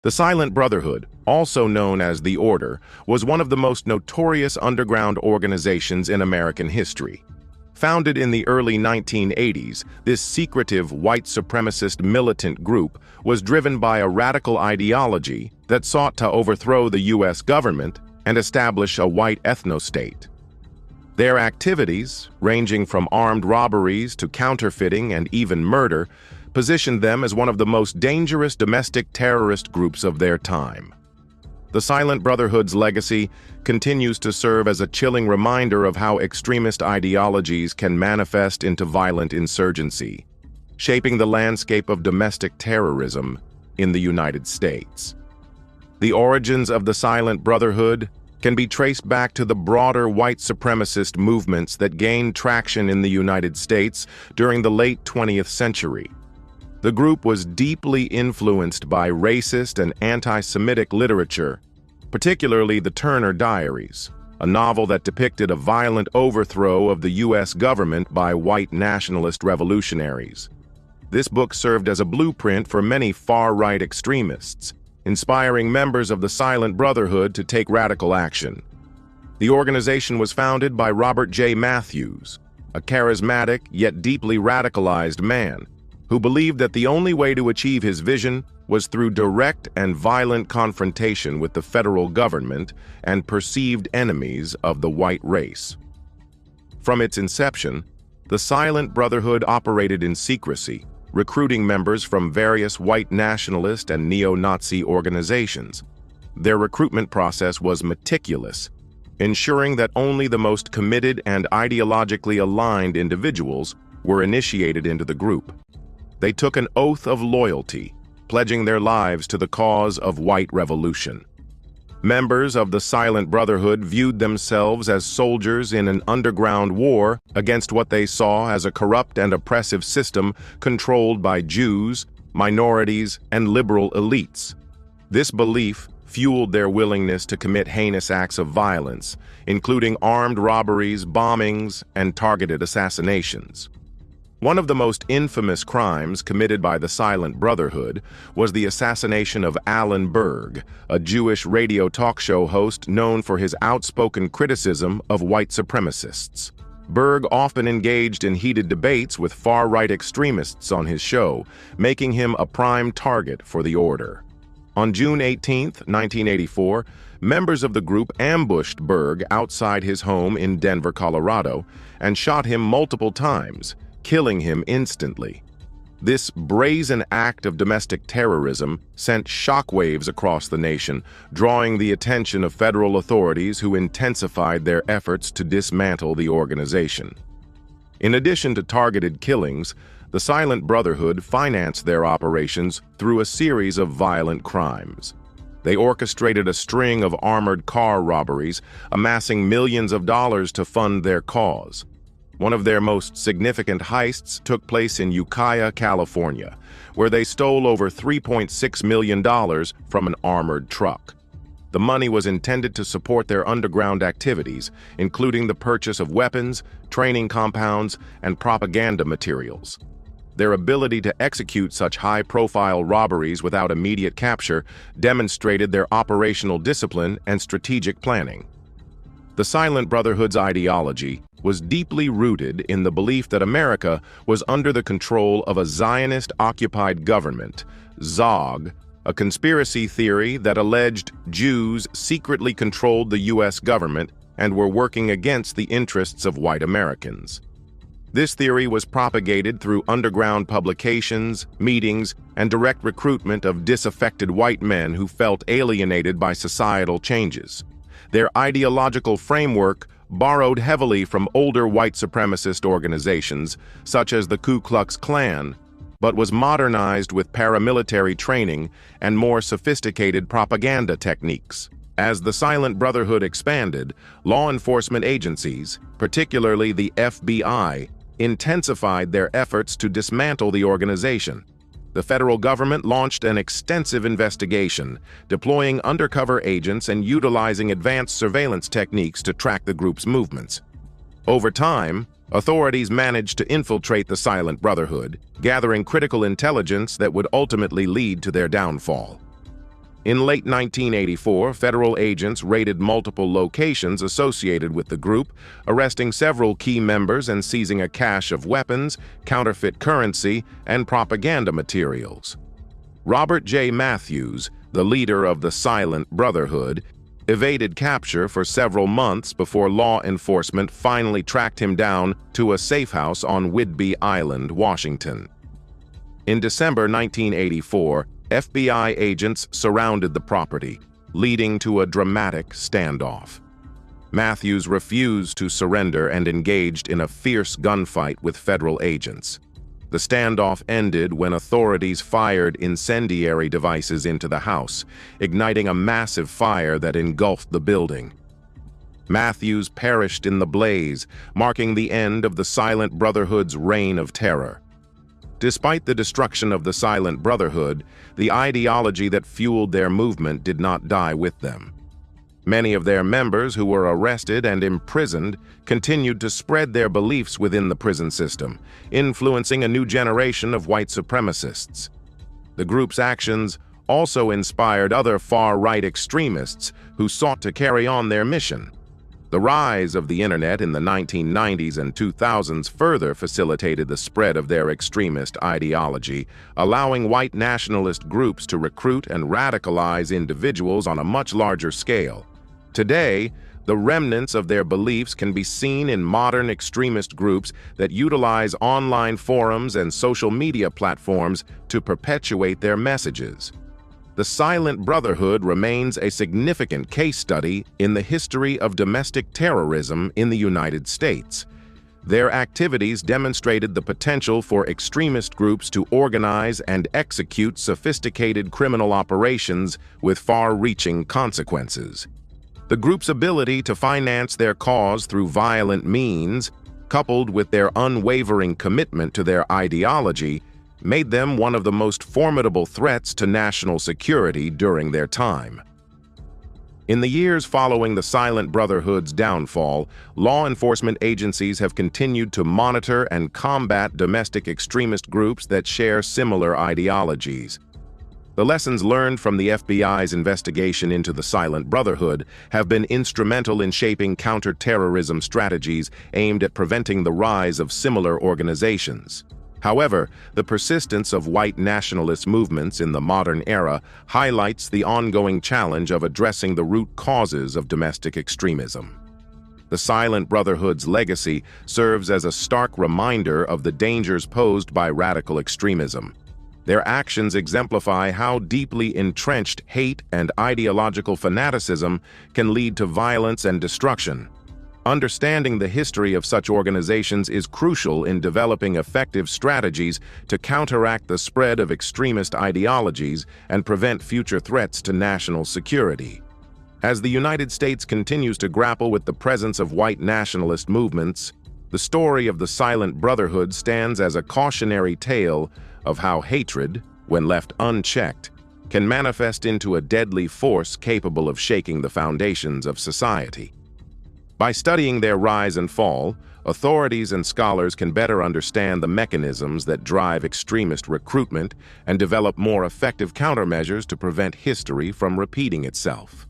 The Silent Brotherhood, also known as the Order, was one of the most notorious underground organizations in American history. Founded in the early 1980s, this secretive white supremacist militant group was driven by a radical ideology that sought to overthrow the U.S. government and establish a white ethno-state. Their activities, ranging from armed robberies to counterfeiting and even murder, positioned them as one of the most dangerous domestic terrorist groups of their time. The Silent Brotherhood's legacy continues to serve as a chilling reminder of how extremist ideologies can manifest into violent insurgency, shaping the landscape of domestic terrorism in the United States. The origins of the Silent Brotherhood can be traced back to the broader white supremacist movements that gained traction in the United States during the late 20th century. The group was deeply influenced by racist and anti-Semitic literature, particularly the Turner Diaries, a novel that depicted a violent overthrow of the U.S. government by white nationalist revolutionaries. This book served as a blueprint for many far-right extremists, inspiring members of the Silent Brotherhood to take radical action. The organization was founded by Robert J. Matthews, a charismatic yet deeply radicalized man, who believed that the only way to achieve his vision was through direct and violent confrontation with the federal government and perceived enemies of the white race. From its inception, the Silent Brotherhood operated in secrecy, recruiting members from various white nationalist and neo-Nazi organizations. Their recruitment process was meticulous, ensuring that only the most committed and ideologically aligned individuals were initiated into the group. They took an oath of loyalty, pledging their lives to the cause of white revolution. Members of the Silent Brotherhood viewed themselves as soldiers in an underground war against what they saw as a corrupt and oppressive system controlled by Jews, minorities, and liberal elites. This belief fueled their willingness to commit heinous acts of violence, including armed robberies, bombings, and targeted assassinations. One of the most infamous crimes committed by the Silent Brotherhood was the assassination of Alan Berg, a Jewish radio talk show host known for his outspoken criticism of white supremacists. Berg often engaged in heated debates with far-right extremists on his show, making him a prime target for the Order. On June 18, 1984, members of the group ambushed Berg outside his home in Denver, Colorado, and shot him multiple times, killing him instantly. This brazen act of domestic terrorism sent shockwaves across the nation, drawing the attention of federal authorities who intensified their efforts to dismantle the organization. In addition to targeted killings, the Silent Brotherhood financed their operations through a series of violent crimes. They orchestrated a string of armored car robberies, amassing millions of dollars to fund their cause. One of their most significant heists took place in Ukiah, California, where they stole over $3.6 million from an armored truck. The money was intended to support their underground activities, including the purchase of weapons, training compounds, and propaganda materials. Their ability to execute such high-profile robberies without immediate capture demonstrated their operational discipline and strategic planning. The Silent Brotherhood's ideology was deeply rooted in the belief that America was under the control of a Zionist-occupied government, ZOG, a conspiracy theory that alleged Jews secretly controlled the U.S. government and were working against the interests of white Americans. This theory was propagated through underground publications, meetings, and direct recruitment of disaffected white men who felt alienated by societal changes. Their ideological framework borrowed heavily from older white supremacist organizations, such as the Ku Klux Klan, but was modernized with paramilitary training and more sophisticated propaganda techniques. As the Silent Brotherhood expanded, law enforcement agencies, particularly the FBI, intensified their efforts to dismantle the organization. The federal government launched an extensive investigation, deploying undercover agents and utilizing advanced surveillance techniques to track the group's movements. Over time, authorities managed to infiltrate the Silent Brotherhood, gathering critical intelligence that would ultimately lead to their downfall. In late 1984, federal agents raided multiple locations associated with the group, arresting several key members and seizing a cache of weapons, counterfeit currency, and propaganda materials. Robert J. Matthews, the leader of the Silent Brotherhood, evaded capture for several months before law enforcement finally tracked him down to a safe house on Whidbey Island, Washington. In December 1984, FBI agents surrounded the property, leading to a dramatic standoff. Matthews refused to surrender and engaged in a fierce gunfight with federal agents. The standoff ended when authorities fired incendiary devices into the house, igniting a massive fire that engulfed the building. Matthews perished in the blaze, marking the end of the Silent Brotherhood's reign of terror. Despite the destruction of the Silent Brotherhood, the ideology that fueled their movement did not die with them. Many of their members who were arrested and imprisoned continued to spread their beliefs within the prison system, influencing a new generation of white supremacists. The group's actions also inspired other far-right extremists who sought to carry on their mission. The rise of the internet in the 1990s and 2000s further facilitated the spread of their extremist ideology, allowing white nationalist groups to recruit and radicalize individuals on a much larger scale. Today, the remnants of their beliefs can be seen in modern extremist groups that utilize online forums and social media platforms to perpetuate their messages. The Silent Brotherhood remains a significant case study in the history of domestic terrorism in the United States. Their activities demonstrated the potential for extremist groups to organize and execute sophisticated criminal operations with far-reaching consequences. The group's ability to finance their cause through violent means, coupled with their unwavering commitment to their ideology, made them one of the most formidable threats to national security during their time. In the years following the Silent Brotherhood's downfall, law enforcement agencies have continued to monitor and combat domestic extremist groups that share similar ideologies. The lessons learned from the FBI's investigation into the Silent Brotherhood have been instrumental in shaping counter-terrorism strategies aimed at preventing the rise of similar organizations. However, the persistence of white nationalist movements in the modern era highlights the ongoing challenge of addressing the root causes of domestic extremism. The Silent Brotherhood's legacy serves as a stark reminder of the dangers posed by radical extremism. Their actions exemplify how deeply entrenched hate and ideological fanaticism can lead to violence and destruction. Understanding the history of such organizations is crucial in developing effective strategies to counteract the spread of extremist ideologies and prevent future threats to national security. As the United States continues to grapple with the presence of white nationalist movements, the story of the Silent Brotherhood stands as a cautionary tale of how hatred, when left unchecked, can manifest into a deadly force capable of shaking the foundations of society. By studying their rise and fall, authorities and scholars can better understand the mechanisms that drive extremist recruitment and develop more effective countermeasures to prevent history from repeating itself.